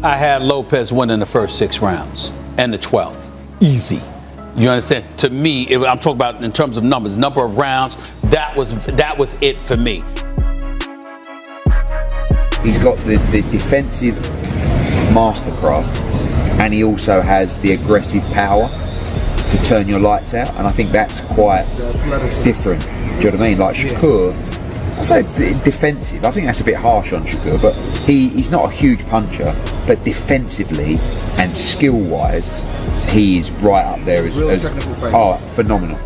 I had Lopez winning the first 6 rounds and the 12th. Easy. You understand? To me, I'm talking about in terms of numbers, number of rounds, that was it for me. He's got the defensive mastercraft, and he also has the aggressive power to turn your lights out, and I think that's quite different. Do you know what I mean? Like Shakur, I say defensive. I think that's a bit harsh on Shakur, but he's not a huge puncher, but defensively and skill-wise, he is right up there as technical fighter. Oh, phenomenal.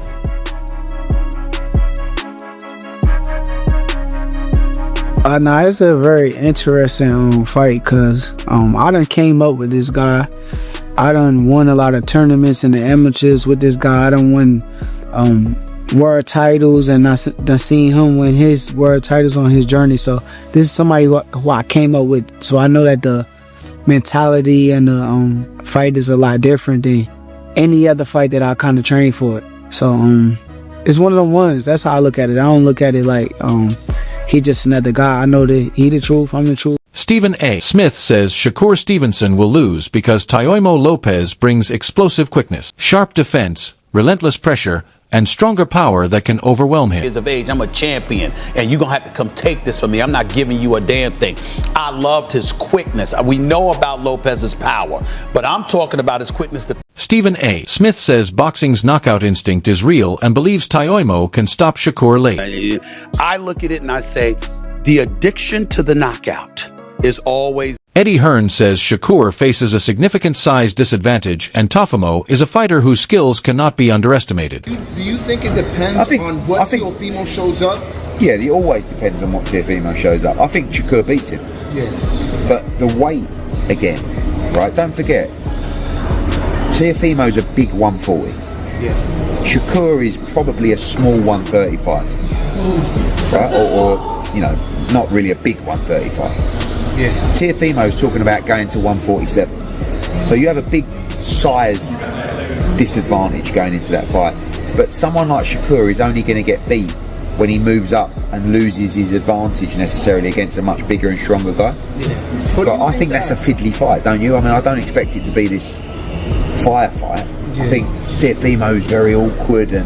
Nah, it's a very interesting fight because I done came up with this guy. I done won a lot of tournaments in the amateurs with this guy. I done won world titles, and I done seen him win his world titles on his journey. So this is somebody who I came up with. So I know that the mentality and the fight is a lot different than any other fight that I kind of trained for it. So it's one of them ones. That's how I look at it. I don't look at it like he just another guy. I know that he the truth, I'm the truth. Stephen A. Smith says Shakur Stevenson will lose because Teofimo Lopez brings explosive quickness, sharp defense, relentless pressure, and stronger power that can overwhelm him. Of age, I'm a champion, and you're going to have to come take this from me. I'm not giving you a damn thing. I loved his quickness. We know about Lopez's power, but I'm talking about his quickness. Stephen A. Smith says boxing's knockout instinct is real and believes Teofimo can stop Shakur late. I look at it and I say, the addiction to the knockout is always... Eddie Hearn says Shakur faces a significant size disadvantage, and Teofimo is a fighter whose skills cannot be underestimated. Do you think it depends on what Teofimo shows up? Yeah, it always depends on what Teofimo shows up. I think Shakur beats him. Yeah. But the weight, again, right, don't forget, Teofimo's a big 140. Yeah. Shakur is probably a small 135. Right? Or, you know, not really a big 135. Yeah. Teofimo's talking about going to 147. So you have a big size disadvantage going into that fight. But someone like Shakur is only going to get beat when he moves up and loses his advantage necessarily against a much bigger and stronger guy. Yeah. But I think that's a fiddly fight, don't you? I mean, I don't expect it to be this firefight. Yeah. I think Teofimo's very awkward and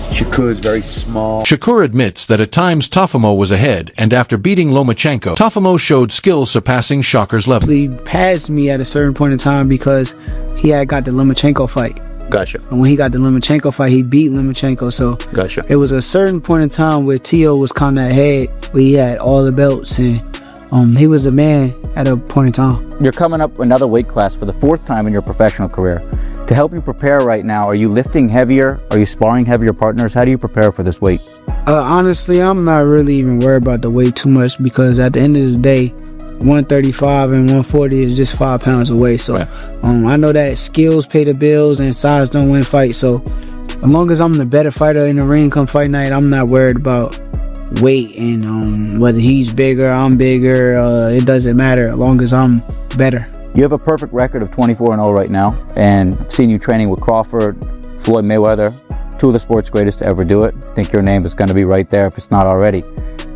Shakur's very small. Shakur admits that at times Teofimo was ahead, and after beating Lomachenko, Teofimo showed skill surpassing Shakur's level. He passed me at a certain point in time because he had got the Lomachenko fight. Gotcha. And when he got the Lomachenko fight, he beat Lomachenko. So gotcha. It was a certain point in time where Teo was kind of ahead, where he had all the belts, and he was a man at a point in time. You're coming up another weight class for the 4th time in your professional career. To help you prepare right now, are you lifting heavier? Are you sparring heavier partners? How do you prepare for this weight? Honestly, I'm not really even worried about the weight too much because at the end of the day, 135 and 140 is just 5 pounds away. So right. I know that skills pay the bills and size don't win fights. So as long as I'm the better fighter in the ring come fight night, I'm not worried about weight and whether he's bigger, I'm bigger. It doesn't matter as long as I'm better. You have a perfect record of 24-0 right now, and I've seen you training with Crawford, Floyd Mayweather, 2 of the sport's greatest to ever do it. I think your name is going to be right there if it's not already.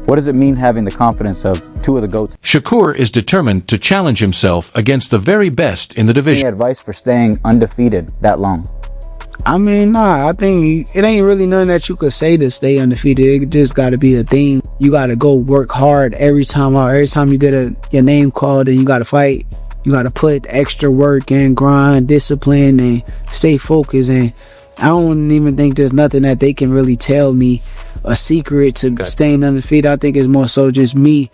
What does it mean having the confidence of 2 of the GOATs? Shakur is determined to challenge himself against the very best in the division. Any advice for staying undefeated that long? I mean, nah, I think it ain't really nothing that you could say to stay undefeated. It just got to be a thing. You got to go work hard every time out. Every time you get your name called and you got to fight, you got to put extra work and grind, discipline, and stay focused. And I don't even think there's nothing that they can really tell me a secret to staying undefeated. I think it's more so just me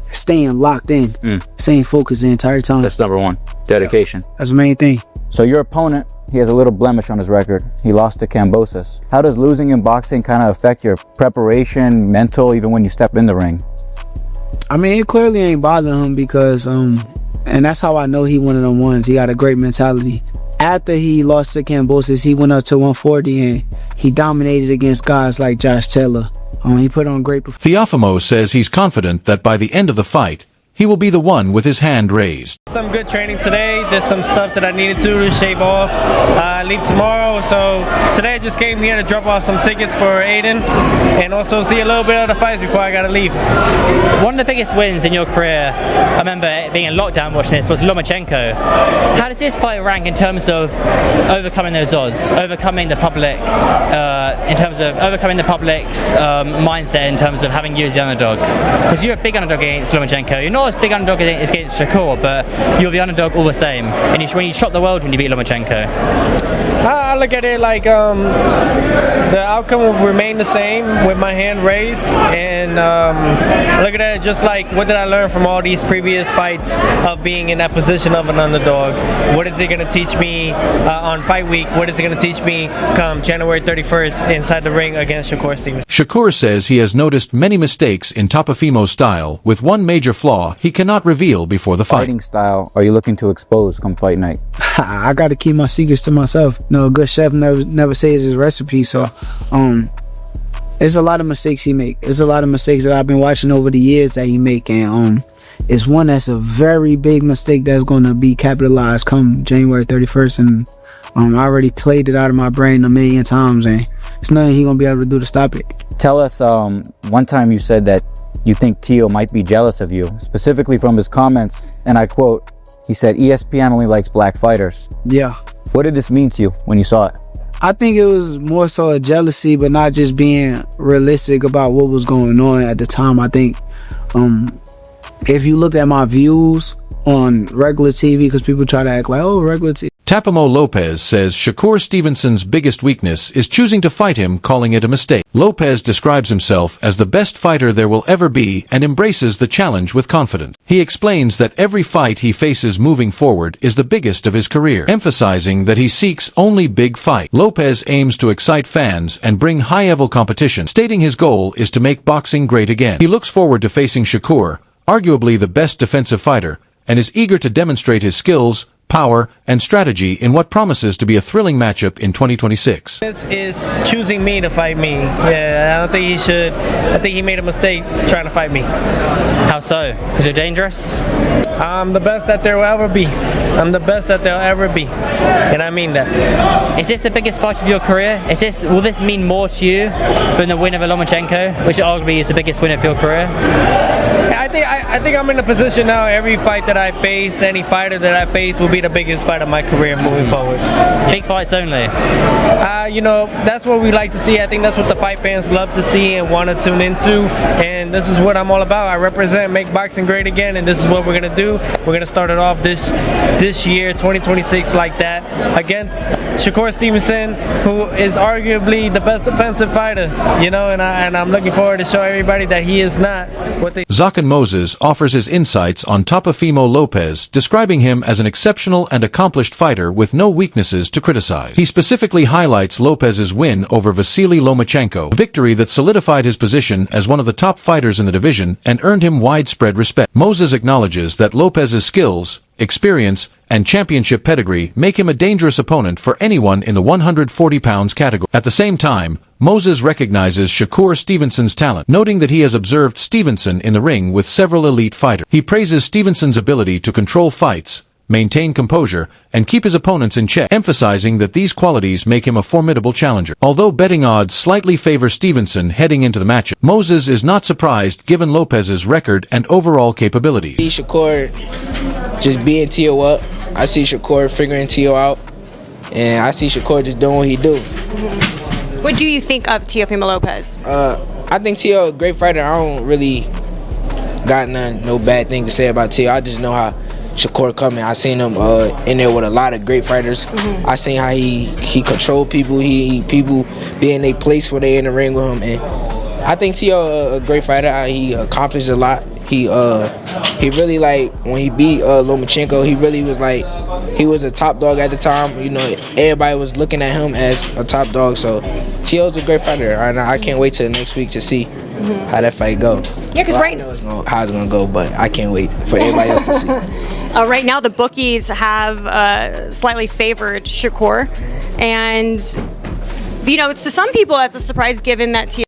staying locked in, staying focused the entire time. That's number 1. Dedication. That's the main thing. So your opponent, he has a little blemish on his record. He lost to Kambosos. How does losing in boxing kind of affect your preparation, mental, even when you step in the ring? I mean, it clearly ain't bothering him because and that's how I know he one of them ones. He got a great mentality. After he lost to Kambosos, he went up to 140 and he dominated against guys like Josh Taylor. He put on great performance. Teofimo says he's confident that by the end of the fight, he will be the one with his hand raised. Some good training today. Did some stuff that I needed to shave off. I leave tomorrow, so today I just came here to drop off some tickets for Aiden and also see a little bit of the fights before I gotta leave. One of the biggest wins in your career, I remember being in lockdown watching this, was Lomachenko. How does this fight rank in terms of overcoming those odds, overcoming the public, in terms of overcoming the public's mindset in terms of having you as the underdog? Because you're a big underdog against Lomachenko. You're not as big underdog against Shakur, but you're the underdog all the same. And when you shock the world when you beat Lomachenko. I look at it like the outcome will remain the same with my hand raised, and I look at it just like, what did I learn from all these previous fights of being in that position of an underdog? What is it going to teach me on fight week? What is it going to teach me come January 31st inside the ring against Shakur Stevenson? Shakur says he has noticed many mistakes in Teofimo's style, with one major flaw he cannot reveal before the fight. Fighting style are you looking to expose come fight night? I gotta keep my secrets to myself. A good chef never says his recipe, so there's a lot of mistakes he make. There's a lot of mistakes that I've been watching over the years that he make, and it's one that's a very big mistake that's gonna be capitalized come January 31st, and I already played it out of my brain a million times, and it's nothing he gonna be able to do to stop it. Tell us, one time you said that you think Teo might be jealous of you, specifically from his comments, and I quote, he said, ESPN only likes black fighters. Yeah. What did this mean to you when you saw it? I think it was more so a jealousy, but not just being realistic about what was going on at the time. I think if you looked at my views on regular TV, because people try to act like, oh, regular TV. Teofimo Lopez says Shakur Stevenson's biggest weakness is choosing to fight him, calling it a mistake. Lopez describes himself as the best fighter there will ever be and embraces the challenge with confidence. He explains that every fight he faces moving forward is the biggest of his career, emphasizing that he seeks only big fights. Lopez aims to excite fans and bring high-level competition, stating his goal is to make boxing great again. He looks forward to facing Shakur, arguably the best defensive fighter, and is eager to demonstrate his skills, power, and strategy in what promises to be a thrilling matchup in 2026. This is choosing me to fight me. Yeah, I don't think he should. I think he made a mistake trying to fight me. How so? Because you're dangerous? I'm the best that there will ever be. I'm the best that there'll ever be. And I mean that. Is this the biggest fight of your career? Will this mean more to you than the win of Lomachenko, which arguably is the biggest win of your career? I think I'm in a position now, every fight that I face, any fighter that I face will be the biggest fight of my career moving forward. Big fights only? That's what we like to see. I think that's what the fight fans love to see and want to tune into, and this is what I'm all about. I represent Make Boxing Great Again, and this is what we're going to do. We're going to start it off this year, 2026, like that, against Shakur Stevenson, who is arguably the best defensive fighter, and I'm looking forward to show everybody that he is not what they... Zakan Moses offers his insights on Teofimo Lopez, describing him as an exceptional and accomplished fighter with no weaknesses to criticize. He specifically highlights Lopez's win over Vasily Lomachenko, a victory that solidified his position as one of the top fighters in the division and earned him widespread respect. Moses acknowledges that Lopez's skills, experience, and championship pedigree make him a dangerous opponent for anyone in the 140 pounds category. At the same time, Moses recognizes Shakur Stevenson's talent, noting that he has observed Stevenson in the ring with several elite fighters. He praises Stevenson's ability to control fights, maintain composure, and keep his opponents in check, emphasizing that these qualities make him a formidable challenger. Although betting odds slightly favor Stevenson heading into the matchup, Moses is not surprised given Lopez's record and overall capabilities. I see Shakur just beating Teo up. I see Shakur figuring Teo out, and I see Shakur just doing what he do. What do you think of Teofimo Lopez? I think Teo a great fighter. I don't really got no bad thing to say about Teo. I just know how Shakur coming. I seen him in there with a lot of great fighters. I seen how he controlled people. People be in their place where they in the ring with him, and I think Teo a great fighter. He accomplished a lot. He really, like, when he beat Lomachenko, he really was like, he was a top dog at the time. Everybody was looking at him as a top dog. So Teo's a great fighter, and I can't wait till next week to see how that fight go. Yeah, because I know how it's gonna go, but I can't wait for everybody else to see. Right now, the bookies have slightly favored Shakur, and to some people that's a surprise given that Teo